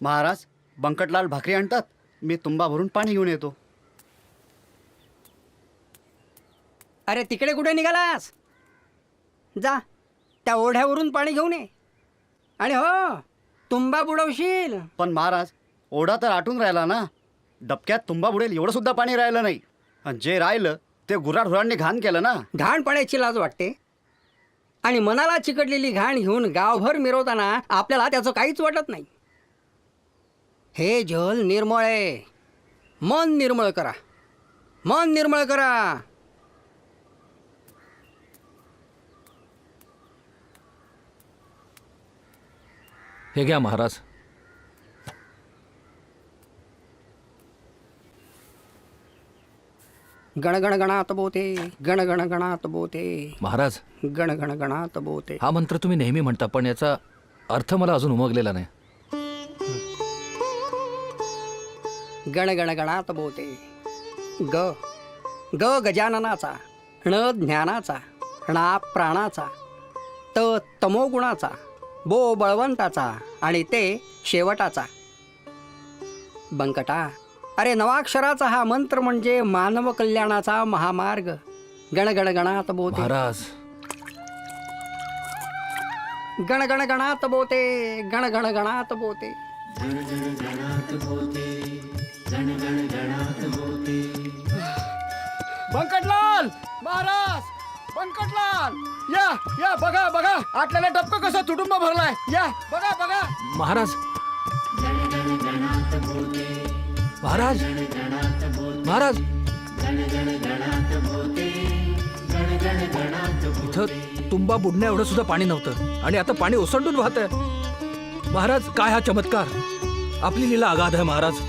महाराज बंकटलाल भाकरी आणतात, मी तुंबा भरून पाणी घेऊन येतो. अरे तिकडे कुठे निघालास? जा त्या ओढ्यावरून पाणी घेऊन ये. आणि हो, तुंबा बुडवशील. पण महाराज ओढा तर आटून राहिला ना, डबक्यात तुंबा बुडेल एवढं सुद्धा पाणी राहिलं नाही. आणि जे राहिलं ते गुराढोरांनी घाण केलं ना. घाण पाण्याची लाज वाटते आणि मनाला चिकटलेली घाण घेऊन गावभर मिरवताना आपल्याला त्याचं काहीच वाटत नाही. हे जल निर्मळ आहे. मन निर्मळ करा, मन निर्मळ करा. हे घ्या महाराज. गणगणगणात बोते, गणगणगणात बोते, महाराज, गणगणगणात बोते. हा मंत्र तुम्ही नेहमी म्हणता, पण याचा अर्थ मला अजून उमगलेला नाही. गणगणगणात बोते. ग ग गजाननाचा, ण ज्ञानाचा, णा प्राणाचा, त तमोगुणाचा, बो बळवंताचा आणि ते शेवटाचा. बंकटा, अरे नवाक्षराचा हा मंत्र म्हणजे मानव कल्याणाचा महामार्ग. गणगणगणात बोते, महाराज, गणगणगणात बोते, गणगणगणात बोते. बंकटलाल महाराज, बंकटलाल या या, बघा बघा आटल्याला डबकं कसं तुडुंब भरलाय. या बघा बघा. महाराज, महाराज, महाराज, इथं तुंबा बुडण्या एवढं सुद्धा पाणी नव्हतं आणि आता पाणी ओसंडून वाहत आहे. महाराज, काय हा चमत्कार! आपली लीला अगाध आहे महाराज.